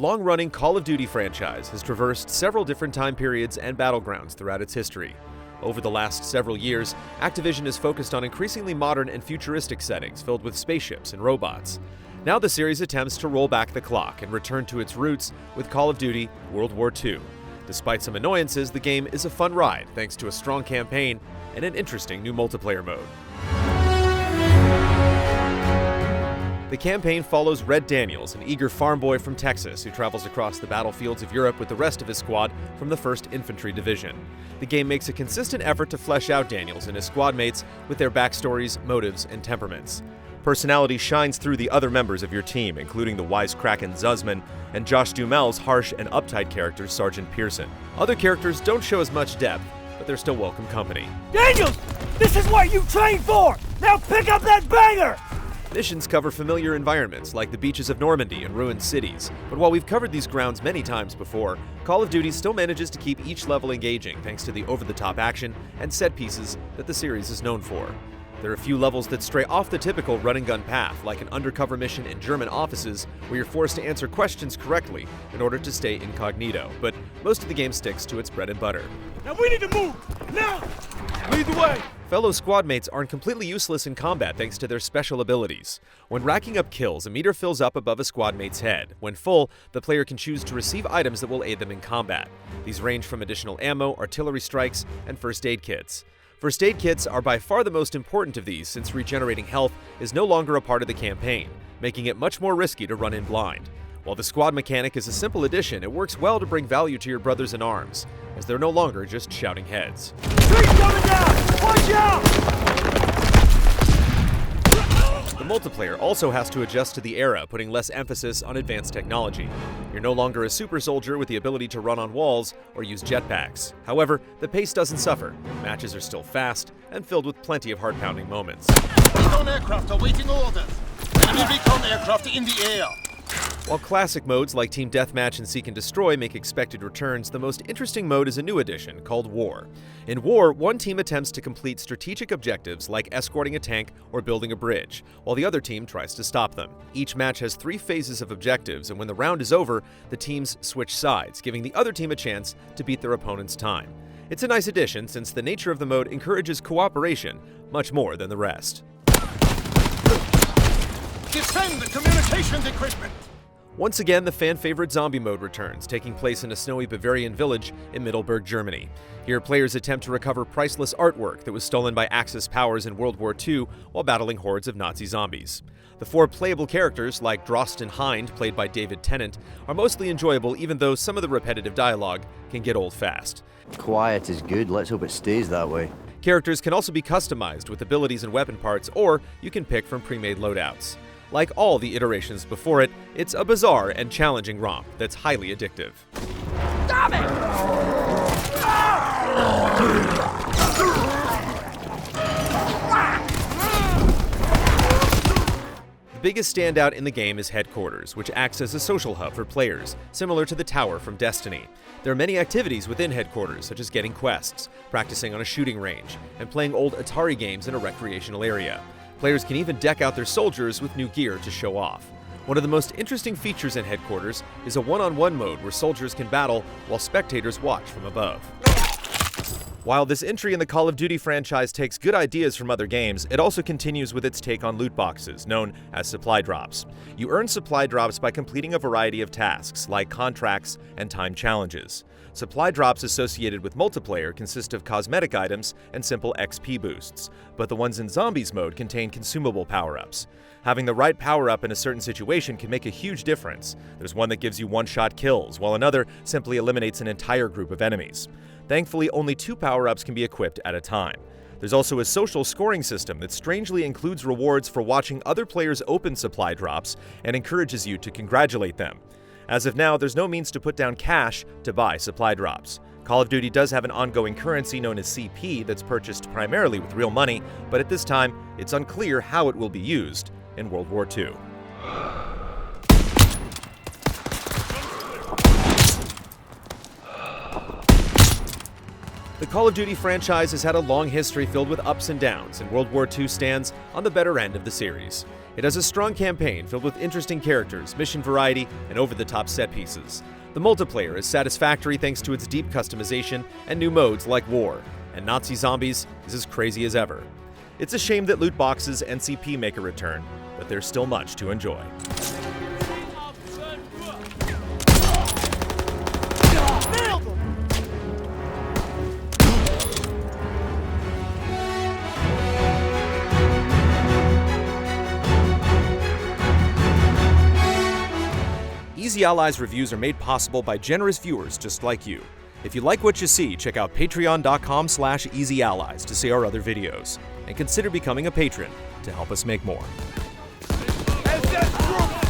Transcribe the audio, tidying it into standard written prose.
long-running Call of Duty franchise has traversed several different time periods and battlegrounds throughout its history. Over the last several years, Activision has focused on increasingly modern and futuristic settings filled with spaceships and robots. Now the series attempts to roll back the clock and return to its roots with Call of Duty World War II. Despite some annoyances, the game is a fun ride thanks to a strong campaign and an interesting new multiplayer mode. The campaign follows Red Daniels, an eager farm boy from Texas who travels across the battlefields of Europe with the rest of his squad from the 1st Infantry Division. The game makes a consistent effort to flesh out Daniels and his squad mates with their backstories, motives, and temperaments. Personality shines through the other members of your team, including the wisecracking Zussman and Josh Duhamel's harsh and uptight character, Sergeant Pearson. Other characters don't show as much depth, but they're still welcome company. Daniels! This is what you trained for! Now pick up that banger! Missions cover familiar environments like the beaches of Normandy and ruined cities, but while we've covered these grounds many times before, Call of Duty still manages to keep each level engaging thanks to the over-the-top action and set pieces that the series is known for. There are a few levels that stray off the typical run-and-gun path, like an undercover mission in German offices where you're forced to answer questions correctly in order to stay incognito, but most of the game sticks to its bread and butter. Now we need to move! Now! Lead the way! Fellow squad mates aren't completely useless in combat thanks to their special abilities. When racking up kills, a meter fills up above a squad mate's head. When full, the player can choose to receive items that will aid them in combat. These range from additional ammo, artillery strikes, and first aid kits. First aid kits are by far the most important of these since regenerating health is no longer a part of the campaign, making it much more risky to run in blind. While the squad mechanic is a simple addition, it works well to bring value to your brothers in arms, as they're no longer just shouting heads. Tree's coming down! Watch out! The multiplayer also has to adjust to the era, putting less emphasis on advanced technology. You're no longer a super soldier with the ability to run on walls or use jetpacks. However, the pace doesn't suffer. Matches are still fast and filled with plenty of heart-pounding moments. Recon aircraft awaiting orders. Enemy recon aircraft in the air. While classic modes like Team Deathmatch and Seek and Destroy make expected returns, the most interesting mode is a new addition called War. In War, one team attempts to complete strategic objectives like escorting a tank or building a bridge, while the other team tries to stop them. Each match has 3 phases of objectives, and when the round is over, the teams switch sides, giving the other team a chance to beat their opponent's time. It's a nice addition since the nature of the mode encourages cooperation much more than the rest. Defend the communications equipment! Once again, the fan-favorite zombie mode returns, taking place in a snowy Bavarian village in Middelburg, Germany. Here, players attempt to recover priceless artwork that was stolen by Axis powers in World War II while battling hordes of Nazi zombies. The 4 playable characters, like Drosten Hind, played by David Tennant, are mostly enjoyable even though some of the repetitive dialogue can get old fast. Quiet is good, let's hope it stays that way. Characters can also be customized with abilities and weapon parts, or you can pick from pre-made loadouts. Like all the iterations before it, it's a bizarre and challenging romp that's highly addictive. Stop it! The biggest standout in the game is Headquarters, which acts as a social hub for players, similar to the Tower from Destiny. There are many activities within Headquarters, such as getting quests, practicing on a shooting range, and playing old Atari games in a recreational area. Players can even deck out their soldiers with new gear to show off. One of the most interesting features in Headquarters is a one-on-one mode where soldiers can battle while spectators watch from above. While this entry in the Call of Duty franchise takes good ideas from other games, it also continues with its take on loot boxes, known as supply drops. You earn supply drops by completing a variety of tasks, like contracts and time challenges. Supply drops associated with multiplayer consist of cosmetic items and simple XP boosts, but the ones in Zombies mode contain consumable power-ups. Having the right power-up in a certain situation can make a huge difference. There's one that gives you one-shot kills, while another simply eliminates an entire group of enemies. Thankfully, only 2 power-ups can be equipped at a time. There's also a social scoring system that strangely includes rewards for watching other players open supply drops and encourages you to congratulate them. As of now, there's no means to put down cash to buy supply drops. Call of Duty does have an ongoing currency known as CP that's purchased primarily with real money, but at this time, it's unclear how it will be used in World War II. The Call of Duty franchise has had a long history filled with ups and downs, and World War II stands on the better end of the series. It has a strong campaign filled with interesting characters, mission variety, and over-the-top set pieces. The multiplayer is satisfactory thanks to its deep customization and new modes like War, and Nazi Zombies is as crazy as ever. It's a shame that loot boxes and CP make a return, but there's still much to enjoy. Easy Allies reviews are made possible by generous viewers just like you. If you like what you see, check out patreon.com/easyallies to see our other videos. And consider becoming a patron to help us make more. SS Group